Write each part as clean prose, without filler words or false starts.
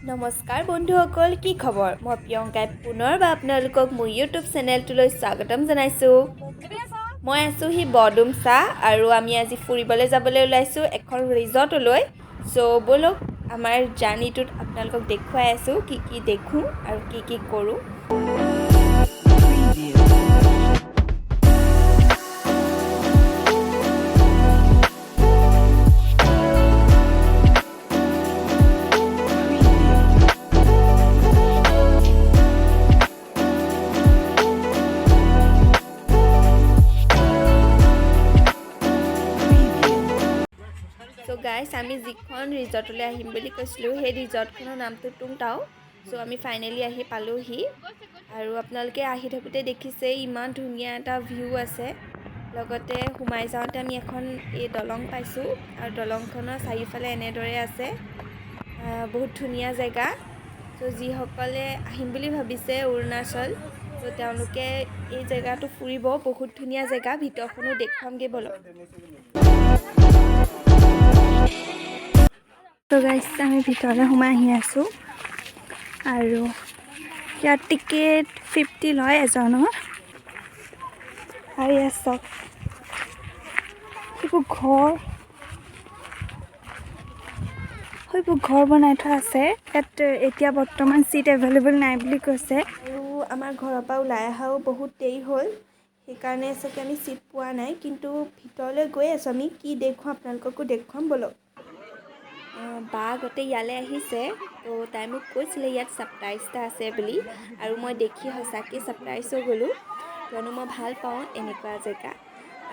নমস্কাৰ বন্ধুসকল, কি খবৰ? মই প্ৰিয়ংকাই পুনৰবাৰ আপোনালোকক মোৰ ইউটিউব চেনেলটোলৈ স্বাগতম জনাইছোঁ। মই আছোঁহি বৰডুমচা আৰু আমি আজি ফুৰিবলৈ যাবলৈ ওলাইছোঁ এখন ৰিজৰ্টলৈ। চ' ব'লক আমাৰ জাৰ্ণিটোত আপোনালোকক দেখুৱাই আছোঁ কি কি দেখোঁ আৰু কি কি কৰোঁ। চ' গাইছ, আমি যিখন ৰিজৰ্টলৈ আহিম বুলি কৈছিলোঁ সেই ৰিজৰ্টখনৰ নামটো টুং। চ' আমি ফাইনেলি আহি পালোঁহি আৰু আপোনালোকে আহি থাকোঁতে দেখিছে ইমান ধুনীয়া এটা ভিউ আছে। লগতে সোমাই যাওঁতে আমি এখন এই দলং পাইছোঁ আৰু দলংখনৰ চাৰিওফালে এনেদৰে আছে। বহুত ধুনীয়া জেগা। চ' যিসকলে আহিম বুলি ভাবিছে অৰুণাচল, চ' তেওঁলোকে এই জেগাটো ফুৰিব। বহুত ধুনীয়া জেগা, ভিতৰখনো দেখুৱামগৈ ব'লক। তো গাইছ, আমি ভিতৰলৈ সোমাই আহি আছোঁ আৰু ইয়াত টিকেট 50 লয় এজনৰ। আৰু ইয়াত চাওক সেইবোৰ ঘৰ বনাই থোৱা আছে। ইয়াত এতিয়া বৰ্তমান চিট এভেইলেবল নাই বুলি কৈছে। আৰু আমাৰ ঘৰৰ পৰা ওলাই অহাও বহুত দেৰি হ'ল, সেইকাৰণে চাগে আমি চিট পোৱা নাই। কিন্তু ভিতৰলৈ গৈ আছোঁ, আমি কি দেখুৱাম আপোনালোককো দেখুৱাম ব'লক। বা আগতে ইয়ালৈ আহিছে, তো তাই মোক কৈছিলে ইয়াত ছাৰপ্ৰাইজ এটা আছে বুলি, আৰু মই দেখি সঁচাকৈ ছাৰপ্ৰাইজ হৈ গ'লোঁ। কিয়নো মই ভাল পাওঁ এনেকুৱা জেগা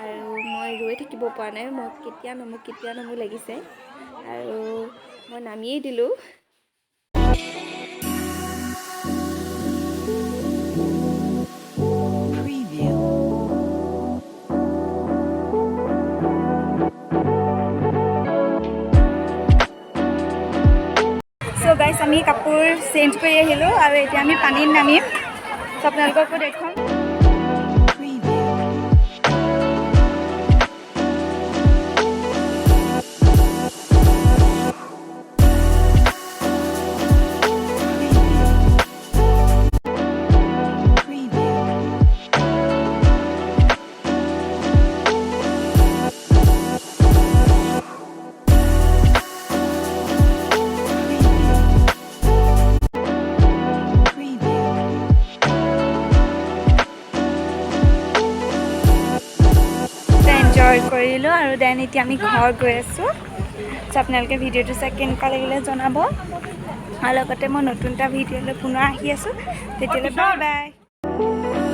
আৰু মই ৰৈ থাকিব পৰা নাই। মই কেতিয়া নামো লাগিছে আৰু মই নামিয়েই দিলোঁ। চ' গাইছ, আমি কাপোৰ চেঞ্জ কৰি আহিলোঁ আৰু এতিয়া আমি পানীত নামিম। চ' আপোনালোককো দেখুৱাম। এনজয় কৰিলোঁ আৰু দেন এতিয়া আমি ঘৰ গৈ আছোঁ। চ' আপোনালোকে ভিডিঅ'টো চাই কেনেকুৱা লাগিলে জনাব, আৰু লগতে মই নতুন এটা ভিডিঅ'লৈ পুনৰ আহি আছোঁ। তেতিয়ালৈ বাই বাই।